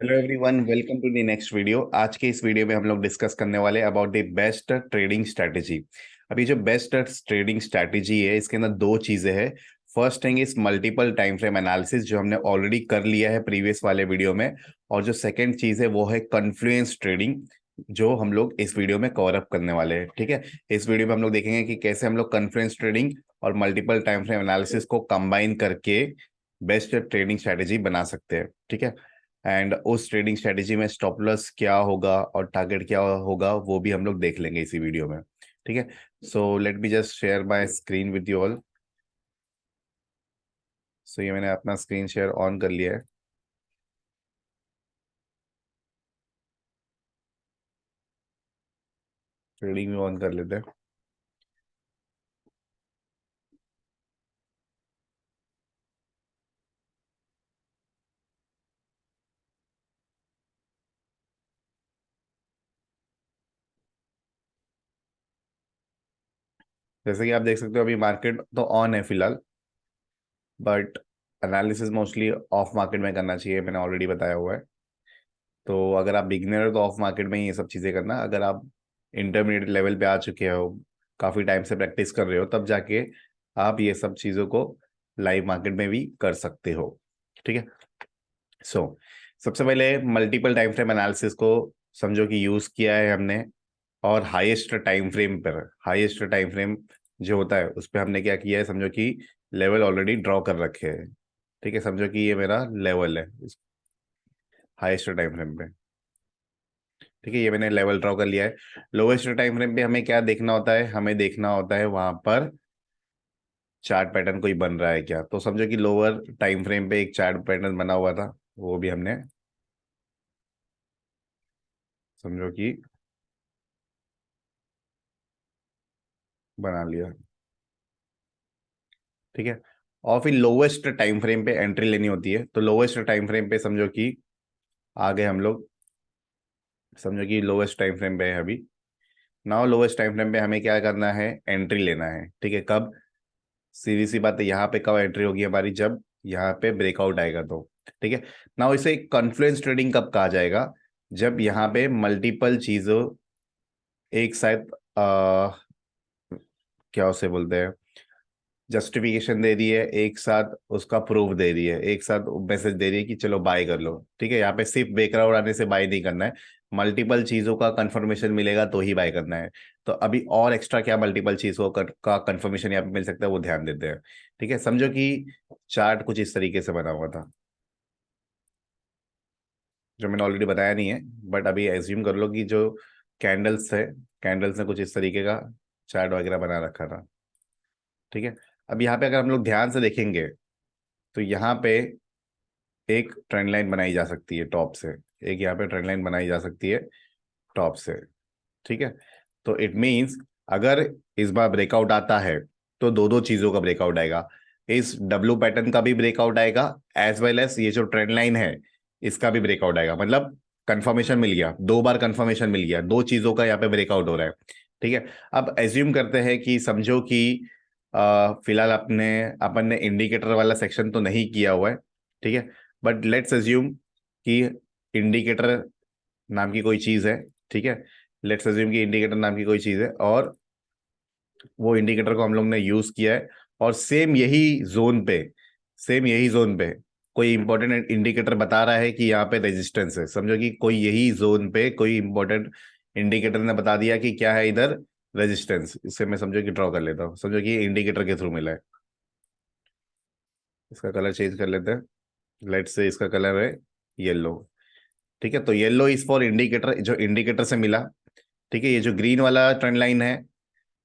Hello everyone, welcome to the next video. आज के इस वीडियो में हम लोग डिस्कस करने वाले about the best trading strategy. अभी जो बेस्ट ट्रेडिंग स्ट्रैटेजी है, इसके अंदर दो चीजें हैं। First thing is multiple time frame analysis, जो हमने ऑलरेडी कर लिया है प्रीवियस वाले वीडियो में। और जो सेकंड चीज है वो है कन्फ्लुएंस ट्रेडिंग, जो हम लोग इस वीडियो में कवर अप करने वाले हैं। ठीक है, इस वीडियो में हम लोग देखेंगे कि कैसे हम लोग कन्फ्लुएंस ट्रेडिंग और मल्टीपल टाइम फ्रेम एनालिसिस को कंबाइन करके बेस्ट ट्रेडिंग स्ट्रैटेजी बना सकते हैं। ठीक है, एंड उस ट्रेडिंग स्ट्रेटेजी में स्टॉप लॉस क्या होगा और टारगेट क्या होगा वो भी हम लोग देख लेंगे इसी वीडियो में। ठीक है, so let me just share my screen with you all. So ये मैंने अपना स्क्रीन शेयर ऑन कर लिया है। ट्रेडिंग भी ऑन कर लेते हैं। जैसे कि आप देख सकते हो, अभी मार्केट तो ऑन है फिलहाल, but analysis mostly of market में करना चाहिए, मैंने ऑलरेडी बताया हुआ है। तो अगर आप बिगिनर हो तो ऑफ मार्केट में ही ये सब चीज़ें करना। अगर आप इंटरमीडिएट लेवल पे आ चुके हो, काफ़ी टाइम से प्रैक्टिस कर रहे हो, तब जाके आप ये सब चीज़ों को लाइव मार्केट में भी कर सकते हो। ठीक है, सो सबसे पहले मल्टीपल टाइम फ्रेम एनालिसिस को समझो कि यूज़ किया है हमने। और हाईएस्ट टाइम फ्रेम जो होता है उस पर हमने क्या किया है, समझो कि लेवल ऑलरेडी ड्रॉ कर रखे हैं। ठीक है, समझो कि ये मेरा लेवल है हाईएस्ट टाइम फ्रेम पे। ठीक है, ये मैंने लेवल ड्रॉ कर लिया है। लोवेस्ट टाइम फ्रेम पे हमें क्या देखना होता है, हमें देखना होता है वहां पर चार्ट पैटर्न कोई बन रहा है क्या। तो समझो कि लोअर टाइम फ्रेम पे एक चार्ट पैटर्न बना हुआ था, वो भी हमने समझो कि बना लिया। ठीक है, और फिर लोवेस्ट टाइम फ्रेम पे एंट्री लेनी होती है। तो लोवेस्ट टाइम फ्रेम पे समझो कि आगे हम लोग समझो कि लोवेस्ट टाइम फ्रेम पे है अभी। नाउ लोवेस्ट टाइम फ्रेम पे हमें क्या करना है, एंट्री लेना है। ठीक है, कब? सीधी सी बात है, यहाँ पे कब एंट्री होगी हमारी, जब यहाँ पे ब्रेकआउट आएगा तो। ठीक है, नाउ इसे कॉन्फ्लुएंस ट्रेडिंग कब कहा जाएगा, जब यहाँ पे मल्टीपल चीजों एक साथ क्या उसे बोलते हैं, जस्टिफिकेशन दे रही है, एक साथ उसका प्रूफ दे रही है, एक साथ मैसेज दे रही है कि चलो बाय कर लो। ठीक है, यहाँ पे सिर्फ ब्रेकआउट आने से बाय नहीं करना है, मल्टीपल चीजों का कंफर्मेशन मिलेगा तो ही बाय करना है। तो अभी और एक्स्ट्रा क्या मल्टीपल चीजों का कंफर्मेशन यहाँ पे मिल सकता है, वो ध्यान देते हैं। ठीक है, समझो कि चार्ट कुछ इस तरीके से बना हुआ था, जो मैंने ऑलरेडी बताया नहीं है, बट अभी एज्यूम कर लो कि जो कैंडल्स है, कैंडल्स ने कुछ इस तरीके का चार्ट वगैरह बना रखा था। ठीक है, अब यहाँ पे अगर हम लोग ध्यान से देखेंगे तो यहाँ पे एक ट्रेंड लाइन बनाई जा सकती है टॉप से। एक यहाँ पे ट्रेंड लाइन बनाई जा सकती है टॉप से। ठीक है, तो इट मींस अगर इस बार ब्रेकआउट आता है तो दो दो चीजों का ब्रेकआउट आएगा। इस डब्ल्यू पैटर्न का भी ब्रेकआउट आएगा, एज वेल एज ये जो ट्रेंड लाइन है इसका भी ब्रेकआउट आएगा। मतलब कंफर्मेशन मिल गया, दो बार कंफर्मेशन मिल गया, दो चीजों का यहाँ पे ब्रेकआउट हो रहा है। ठीक है, अब एज्यूम करते हैं कि समझो कि फिलहाल अपन ने इंडिकेटर वाला सेक्शन तो नहीं किया हुआ है। ठीक है, बट लेट्स एज्यूम कि इंडिकेटर नाम की कोई चीज है। ठीक है, लेट्स अज्यूम कि इंडिकेटर नाम की कोई चीज है, और वो इंडिकेटर को हम लोग ने यूज किया है। और सेम यही जोन पे कोई इंपॉर्टेंट इंडिकेटर बता रहा है कि यहाँ पे रेजिस्टेंस है। समझो कि कोई यही जोन पे कोई इंपॉर्टेंट इंडिकेटर ने बता दिया कि क्या है इधर, रेजिस्टेंस। इससे मैं समझो कि ड्रॉ कर लेता हूँ, समझो कि इंडिकेटर के थ्रू मिला है। इसका कलर चेंज कर लेते हैं, लेट्स से इसका कलर है येलो। ठीक है, तो येलो इज फॉर इंडिकेटर, जो इंडिकेटर से मिला। ठीक है, ये जो ग्रीन वाला ट्रेंड लाइन है,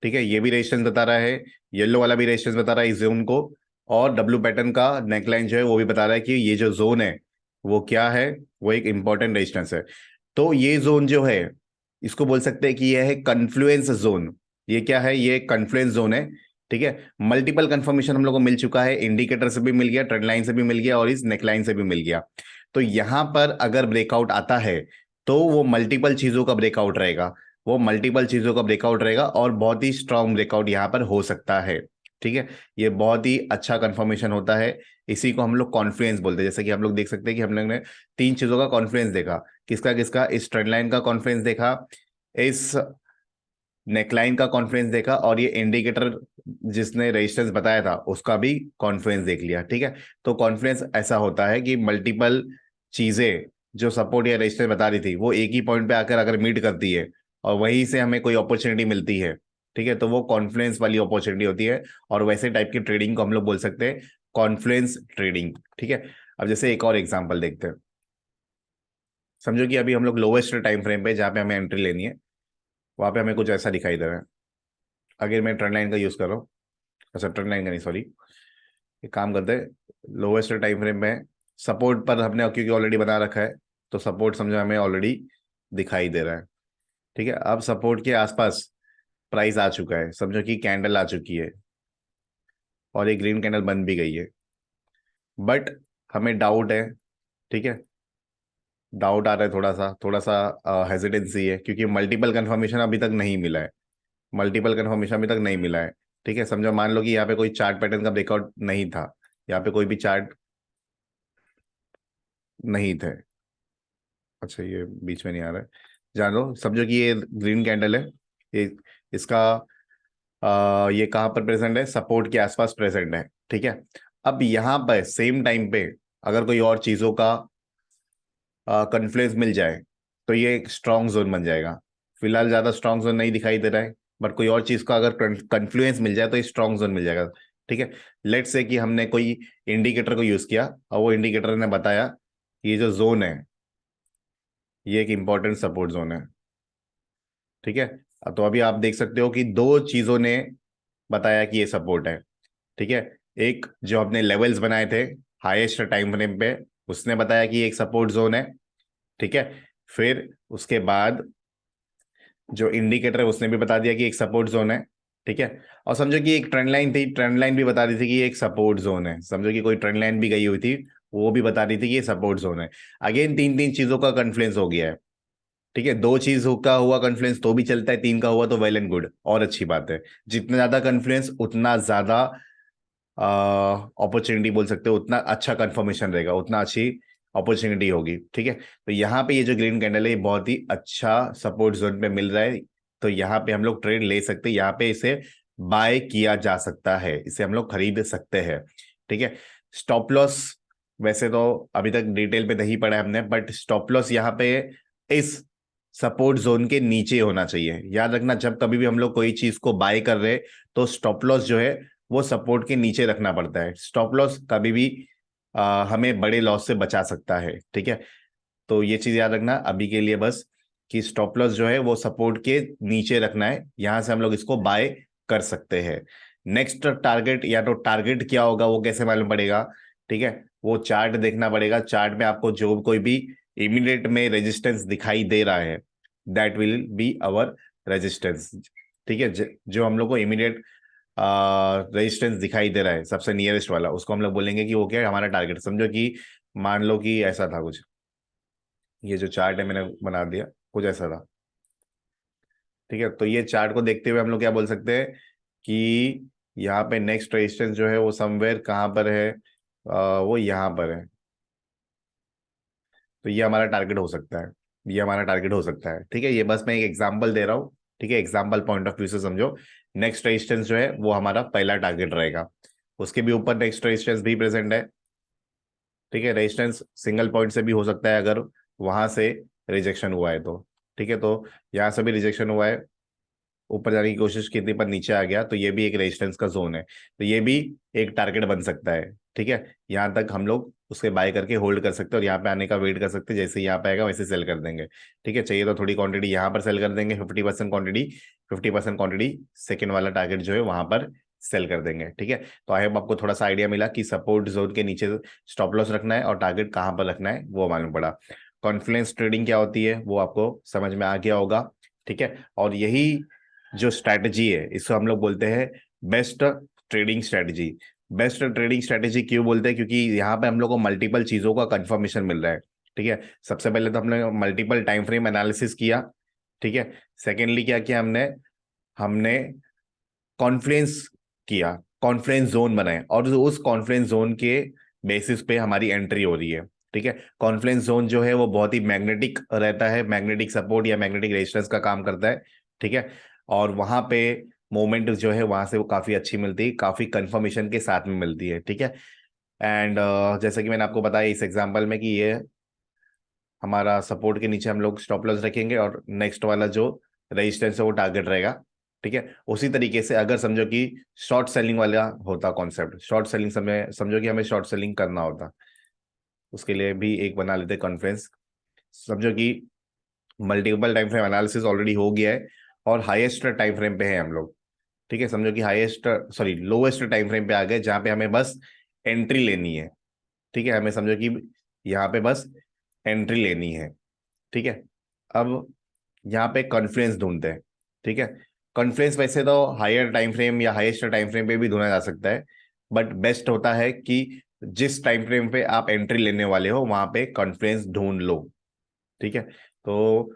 ठीक है, ये भी रेजिस्टेंस बता रहा है, येलो वाला भी रेजिस्टेंस बता रहा है इस जोन को। और डब्ल्यू पैटर्न का नेकलाइन जो है वो भी बता रहा है कि ये जो जोन है वो क्या है, वो एक इंपॉर्टेंट रेजिस्टेंस है। तो ये जोन जो है, इसको बोल सकते हैं कि ये है कन्फ्लुएंस जोन। ये क्या है, ये कन्फ्लुएंस जोन है। ठीक है, मल्टीपल कंफर्मेशन हम लोग को मिल चुका है, इंडिकेटर से भी मिल गया, ट्रेंड लाइन से भी मिल गया, और इस नेकलाइन से भी मिल गया। तो यहां पर अगर ब्रेकआउट आता है तो वो मल्टीपल चीजों का ब्रेकआउट रहेगा, वो मल्टीपल चीजों का ब्रेकआउट रहेगा, और बहुत ही स्ट्रांग ब्रेकआउट यहां पर हो सकता है। ठीक है, ये बहुत ही अच्छा कंफर्मेशन होता है। इसी को हम लोग कॉन्फ्लुएंस बोलते हैं। जैसे कि हम लोग देख सकते हैं कि हम लोग ने तीन चीजों का कॉन्फ्लुएंस देखा। किसका किसका? इस ट्रेंड लाइन का कॉन्फ्लुएंस देखा, इस नेकलाइन का कॉन्फ्लुएंस देखा, और ये इंडिकेटर जिसने रेजिस्टेंस बताया था उसका भी कॉन्फ्लुएंस देख लिया। ठीक है, तो कॉन्फ्लुएंस ऐसा होता है कि मल्टीपल चीजें जो सपोर्ट या रेजिस्टेंस बता रही थी वो एक ही पॉइंट पे आकर अगर मीट करती है और वहीं से हमें कोई अपॉर्चुनिटी मिलती है, ठीक है, तो वो कॉन्फ्लुएंस वाली अपॉर्चुनिटी होती है। और वैसे टाइप की ट्रेडिंग को हम लोग बोल सकते हैं कॉन्फ्लुएंस ट्रेडिंग। ठीक है, अब जैसे एक और एग्जांपल देखते हैं। समझो कि अभी हम लोग लोवेस्ट टाइम फ्रेम पे जहाँ पे हमें एंट्री लेनी है, वहां पे हमें कुछ ऐसा दिखाई दे रहा है। अगर मैं ट्रेंड लाइन का यूज कर रहा हूँ, अच्छा ट्रेंड लाइन का नहीं, सॉरी, एक काम करते हैं, लोवेस्ट टाइम फ्रेम में सपोर्ट पर हमने क्योंकि ऑलरेडी बना रखा है, तो सपोर्ट समझो हमें ऑलरेडी दिखाई दे रहा है। ठीक है, अब सपोर्ट के आसपास प्राइस आ चुका है, समझो कि कैंडल आ चुकी है और ये ग्रीन कैंडल बन भी गई है, बट हमें डाउट है। ठीक है, डाउट आ रहा है, थोड़ा सा हेजिटेंसी है, क्योंकि मल्टीपल कंफर्मेशन अभी तक नहीं मिला है। मल्टीपल कंफर्मेशन अभी तक नहीं मिला है। ठीक है, समझो मान लो कि यहाँ पे कोई चार्ट पैटर्न का ब्रेकआउट नहीं था, यहाँ पे कोई भी चार्ट नहीं थे। अच्छा, ये बीच में नहीं आ रहा है, जान लो, समझो कि ये ग्रीन कैंडल है, ये इसका ये कहाँ पर प्रेजेंट है? सपोर्ट के आसपास प्रेजेंट है। ठीक है, अब यहाँ पर सेम टाइम पे अगर कोई और चीजों का कन्फ्लुएंस मिल जाए तो ये एक स्ट्रॉन्ग जोन बन जाएगा। फिलहाल ज्यादा स्ट्रॉन्ग जोन नहीं दिखाई दे रहा है, बट कोई और चीज का अगर कन्फ्लुएंस मिल जाए तो ये स्ट्रॉन्ग जोन मिल जाएगा। ठीक है, लेट्स से कि हमने कोई इंडिकेटर को यूज किया और वो इंडिकेटर ने बताया कि ये जो जोन है ये एक इंपॉर्टेंट सपोर्ट जोन है। ठीक है, तो अभी आप देख सकते हो कि दो चीजों ने बताया कि ये सपोर्ट है। ठीक है, एक जो हमने लेवल्स बनाए थे हाईएस्ट टाइम फ्रेम पे, उसने बताया कि ये एक सपोर्ट जोन है। ठीक है, फिर उसके बाद जो इंडिकेटर है उसने भी बता दिया कि एक सपोर्ट जोन है। ठीक है, और समझो कि एक ट्रेंड लाइन थी, ट्रेंड लाइन भी बता रही थी कि ये एक सपोर्ट जोन है। समझो कि कोई ट्रेंड लाइन भी गई हुई थी, वो भी बता रही थी कि ये सपोर्ट जोन है। अगेन तीन तीन चीजों का कन्फ्लुएंस हो गया है। ठीक है, दो चीज का हुआ कन्फ्लुएंस तो भी चलता है, तीन का हुआ तो वेल एंड गुड और अच्छी बात है। जितना ज्यादा कन्फ्लुएंस उतना ज्यादा अपॉर्चुनिटी बोल सकते हो, उतना अच्छा कंफर्मेशन रहेगा, उतना अच्छी अपॉर्चुनिटी होगी। ठीक है, तो यहाँ पे ये जो ग्रीन कैंडल है ये बहुत ही अच्छा सपोर्ट जोन पे मिल रहा है, तो यहाँ पे हम लोग ट्रेड ले सकते हैं, यहाँ पे इसे बाय किया जा सकता है, इसे हम लोग खरीद सकते हैं। ठीक है, स्टॉप लॉस वैसे तो अभी तक डिटेल पे नहीं पढ़ा है हमने, बट स्टॉप लॉस यहाँ पे इस सपोर्ट जोन के नीचे होना चाहिए। याद रखना, जब कभी भी हम लोग कोई चीज को बाय कर रहे हैं तो स्टॉप लॉस जो है वो सपोर्ट के नीचे रखना पड़ता है। स्टॉप लॉस कभी भी हमें बड़े लॉस से बचा सकता है। ठीक है, तो ये चीज याद रखना अभी के लिए बस, कि स्टॉप लॉस जो है वो सपोर्ट के नीचे रखना है, यहां से हम लोग इसको बाय कर सकते हैं। नेक्स्ट टारगेट, या तो टारगेट क्या होगा वो कैसे मालूम पड़ेगा? ठीक है, वो चार्ट देखना पड़ेगा। चार्ट में आपको जो कोई भी इमीडिएट में रेजिस्टेंस दिखाई दे रहा है that will be our resistance. ठीक है, जो हम लोग को इमीडिएट रेजिस्टेंस दिखाई दे रहा है, सबसे नियरेस्ट वाला, उसको हम लोग बोलेंगे कि वो क्या है? हमारा टारगेट। समझो कि मान लो कि ऐसा था कुछ, ये जो चार्ट है मैंने बना दिया, कुछ ऐसा था। ठीक है, तो ये चार्ट को देखते हुए हम लोग क्या बोल सकते हैं कि यहाँ पे नेक्स्ट रेजिस्टेंस जो है वो समवेयर कहाँ पर है? वो यहाँ पर है। तो ये हमारा टारगेट हो सकता है, ये हमारा टारगेट हो सकता है। ठीक है, ये बस मैं एक एग्जांपल दे रहा हूँ। ठीक है, एग्जांपल पॉइंट ऑफ व्यू से समझो। नेक्स्ट रेजिस्टेंस जो है वो हमारा पहला टारगेट रहेगा, उसके भी ऊपर नेक्स्ट रेजिस्टेंस भी प्रेजेंट है। ठीक है, रेजिस्टेंस सिंगल पॉइंट से भी हो सकता है अगर वहां से रिजेक्शन हुआ है तो। ठीक है, तो यहाँ से भी रिजेक्शन हुआ है, ऊपर जाने की कोशिश की थी पर नीचे आ गया, तो ये भी एक रेजिस्टेंस का जोन है, तो ये भी एक टारगेट बन सकता है। ठीक है, यहाँ तक हम लोग उसके बाय करके होल्ड कर सकते हैं और यहाँ पे आने का वेट कर सकते हैं, जैसे यहाँ पे आएगा वैसे सेल कर देंगे। ठीक है, चाहिए तो थोड़ी क्वांटिटी यहाँ पर सेल कर देंगे, 50% क्वांटिटी, 50% क्वांटिटी सेकेंड वाला टारगेट जो है वहां पर सेल कर देंगे। ठीक है, तो आई होप आपको थोड़ा सा आइडिया मिला कि सपोर्ट जोन के नीचे स्टॉप लॉस रखना है और टारगेट कहाँ पर रखना है वो मालूम पड़ा। कॉन्फ्लुएंस ट्रेडिंग क्या होती है वो आपको समझ में आ गया होगा। ठीक है, और यही जो स्ट्रैटेजी है इसको हम लोग बोलते हैं best trading strategy. Best trading strategy क्यों बोलते हैं? क्योंकि यहाँ पे हम लोग को मल्टीपल चीजों का कंफर्मेशन मिल रहा है। ठीक है, सबसे पहले तो हमने मल्टीपल टाइम फ्रेम एनालिसिस किया। ठीक है, सेकेंडली क्या किया हमने? हमने कॉन्फ्लुएंस किया। कॉन्फ्रेंस जोन बनाए और उस कॉन्फ्रेंस जोन के बेसिस पे हमारी एंट्री हो रही है। ठीक है, कॉन्फ्रेंस जोन जो है वो बहुत ही मैग्नेटिक रहता है, मैग्नेटिक सपोर्ट या मैग्नेटिक रेजिस्टेंस का काम करता है। ठीक है, और वहां पे मोमेंट जो है वहां से वो काफी अच्छी मिलती है, काफी कंफर्मेशन के साथ में मिलती है। ठीक है, एंड जैसे कि मैंने आपको बताया इस एग्जांपल में कि ये हमारा सपोर्ट के नीचे हम लोग स्टॉप लॉस रखेंगे और नेक्स्ट वाला जो रेजिस्टेंस है वो टारगेट रहेगा। ठीक है, उसी तरीके से अगर समझो कि शॉर्ट सेलिंग वाला होता कॉन्सेप्ट, शॉर्ट सेलिंग समय समझो कि हमें शॉर्ट सेलिंग करना होता, उसके लिए भी एक बना लेते कॉन्फ्रेंस। समझो कि multiple time frame analysis already हो गया है और हाईएस्ट टाइम फ्रेम पे है हम लोग। ठीक है, समझो कि highest sorry lowest time frame पे आ गए जहां पे हमें बस एंट्री लेनी है। ठीक है, हमें समझो कि यहाँ पे बस एंट्री लेनी है। ठीक है, अब यहाँ पे कॉन्फ्रेंस ढूंढते हैं। ठीक है, कॉन्फ्रेंस वैसे तो हायर टाइम फ्रेम या हाईएस्ट टाइम फ्रेम पे भी ढूंढा जा सकता है, बट बेस्ट होता है कि जिस टाइम फ्रेम पे आप एंट्री लेने वाले हो वहां पे कॉन्फ्रेंस ढूंढ लो। ठीक है, तो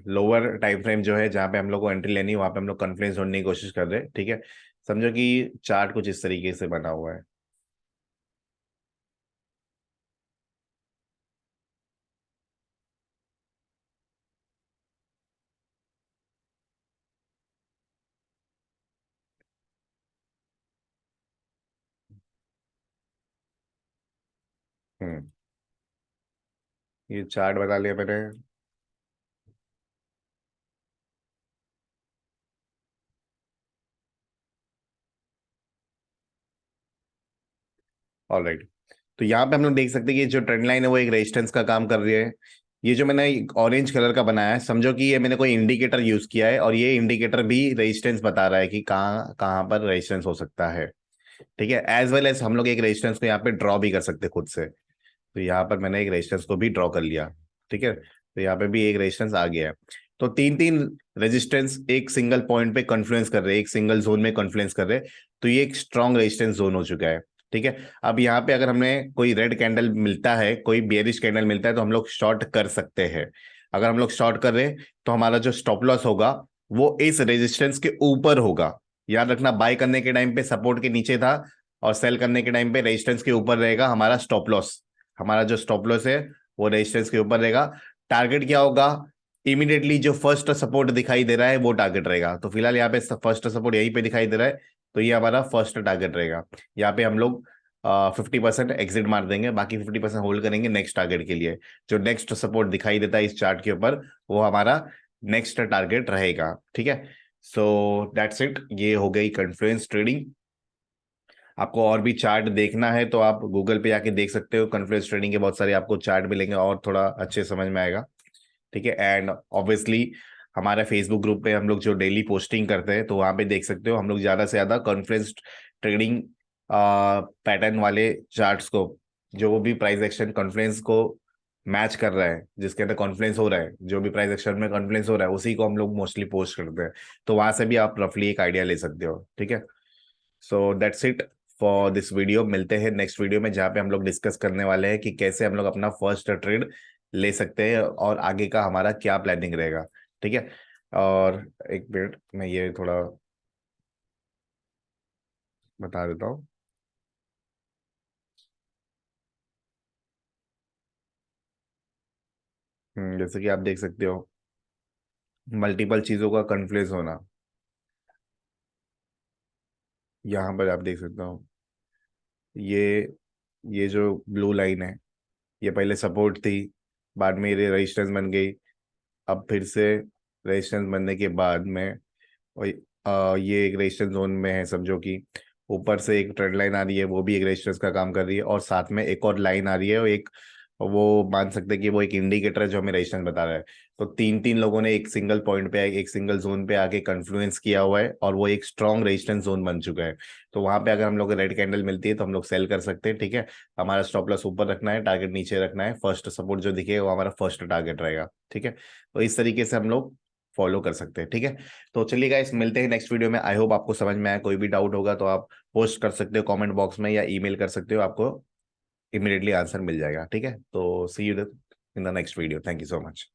लोअर टाइम फ्रेम जो है जहां पे हम लोग को एंट्री लेनी है वहां पे हम लोग कॉन्फ्रेंस ढूंढने की कोशिश कर रहे हैं। ठीक है, समझो कि चार्ट कुछ इस तरीके से बना हुआ है। हम्म, ये चार्ट बना लिया मैंने। ऑलराइट, तो यहाँ पे हम लोग देख सकते हैं कि जो ट्रेंड लाइन है वो एक रेजिस्टेंस का काम कर रही है। ये जो मैंने ऑरेंज कलर का बनाया है, समझो कि ये मैंने कोई इंडिकेटर यूज किया है और ये इंडिकेटर भी रेजिस्टेंस बता रहा है कि कहाँ कहाँ पर रेजिस्टेंस हो सकता है। ठीक है, एज वेल एज हम लोग एक रेजिस्टेंस को यहाँ पे ड्रॉ भी कर सकते हैं खुद से। तो यहाँ पर मैंने एक रेजिस्टेंस को भी ड्रॉ कर लिया। ठीक है, तो यहाँ पे भी एक रेजिस्टेंस आ गया है। तो तीन तीन रेजिस्टेंस एक सिंगल पॉइंट पे कॉन्फ्लुएंस कर रहे हैं, एक सिंगल जोन में कॉन्फ्लुएंस कर रहे हैं, तो ये एक स्ट्रॉन्ग रेजिस्टेंस जोन हो चुका है। ठीक है, अब यहाँ पे अगर हमें कोई रेड कैंडल मिलता है, कोई बेयरिश कैंडल मिलता है तो हम लोग शॉर्ट कर सकते हैं। अगर हम लोग शॉर्ट कर रहे हैं तो हमारा जो स्टॉप लॉस होगा वो इस रेजिस्टेंस के ऊपर होगा। याद रखना, बाय करने के टाइम पे सपोर्ट के नीचे था और सेल करने के टाइम पे रेजिस्टेंस के ऊपर रहेगा हमारा स्टॉप लॉस। हमारा जो स्टॉप लॉस है वो रेजिस्टेंस के ऊपर रहेगा। टारगेट क्या होगा, इमीडिएटली जो फर्स्ट सपोर्ट दिखाई दे रहा है वो टारगेट रहेगा। तो फिलहाल यहाँ पे फर्स्ट सपोर्ट यहीं पे दिखाई दे रहा है, तो ये हमारा फर्स्ट टारगेट रहेगा। यहाँ पे हम लोग 50% एग्जिट मार देंगे, बाकी 50% होल्ड करेंगे नेक्स्ट टारगेट के लिए। जो नेक्स्ट सपोर्ट दिखाई देता है इस चार्ट के ऊपर वो हमारा नेक्स्ट टारगेट रहेगा। ठीक है, सो दैट्स इट, ये हो गई कॉन्फ्लुएंस ट्रेडिंग। आपको और भी चार्ट देखना है तो आप गूगल पे जाके देख सकते हो, कॉन्फ्लुएंस ट्रेडिंग के बहुत सारे आपको चार्ट मिलेंगे और थोड़ा अच्छे समझ में आएगा। ठीक है, एंड ऑब्वियसली हमारे फेसबुक ग्रुप पे हम लोग जो डेली पोस्टिंग करते हैं तो वहां पे देख सकते हो हम लोग ज्यादा से ज्यादा कॉन्फ्लुएंस ट्रेडिंग पैटर्न वाले चार्ट्स को, जो वो भी प्राइस एक्शन कॉन्फ्लुएंस को मैच कर रहा है, जिसके अंदर कॉन्फ्लुएंस हो रहा है, जो भी प्राइस एक्शन में कॉन्फ्लुएंस हो रहा है उसी को हम लोग मोस्टली पोस्ट करते हैं। तो वहां से भी आप रफली एक आइडिया ले सकते हो। ठीक है, so that's it for this video. मिलते हैं नेक्स्ट वीडियो में जहाँ पे हम लोग डिस्कस करने वाले हैं कि कैसे हम लोग अपना फर्स्ट ट्रेड ले सकते हैं और आगे का हमारा क्या प्लानिंग रहेगा। ठीक है, और एक मिनट मैं ये थोड़ा बता देता हूँ। जैसे कि आप देख सकते हो मल्टीपल चीज़ों का कन्फ्लुएंस होना, यहाँ पर आप देख सकते हो। ये ये जो ब्लू लाइन है ये पहले सपोर्ट थी, बाद में ये रेजिस्टेंस बन गई, अब फिर से रेजिस्टेंस बनने के बाद में और ये एक रेजिस्टेंस जोन में है। समझो कि ऊपर से एक ट्रेंड लाइन आ रही है वो भी एक रेजिस्टेंस का काम कर रही है और साथ में एक और लाइन आ रही है और एक वो मान सकते हैं कि वो एक इंडिकेटर है जो हमें रेजिस्टेंस बता रहा है। तो तीन तीन लोगों ने एक सिंगल पॉइंट पे एक सिंगल जोन पे आके कन्फ्लुएंस किया हुआ है और वो एक स्ट्रॉन्ग रेजिस्टेंस जोन बन चुका है। तो वहां पे अगर हम लोग को रेड कैंडल मिलती है तो हम लोग सेल कर सकते हैं। ठीक है, हमारा स्टॉप लॉस ऊपर रखना है, टारगेट नीचे रखना है, फर्स्ट सपोर्ट जो दिखेगा वो हमारा फर्स्ट टारगेट रहेगा। ठीक है, तो इस तरीके से हम लोग फॉलो कर सकते हैं। ठीक है, तो चलिए गाइस मिलते हैं नेक्स्ट वीडियो में। आई होप आपको समझ में आया। कोई भी डाउट होगा तो आप पोस्ट कर सकते हो कमेंट बॉक्स में या ईमेल कर सकते हो, आपको इमीडिएटली आंसर मिल जाएगा। ठीक है, तो see you in the next video. Thank you so much.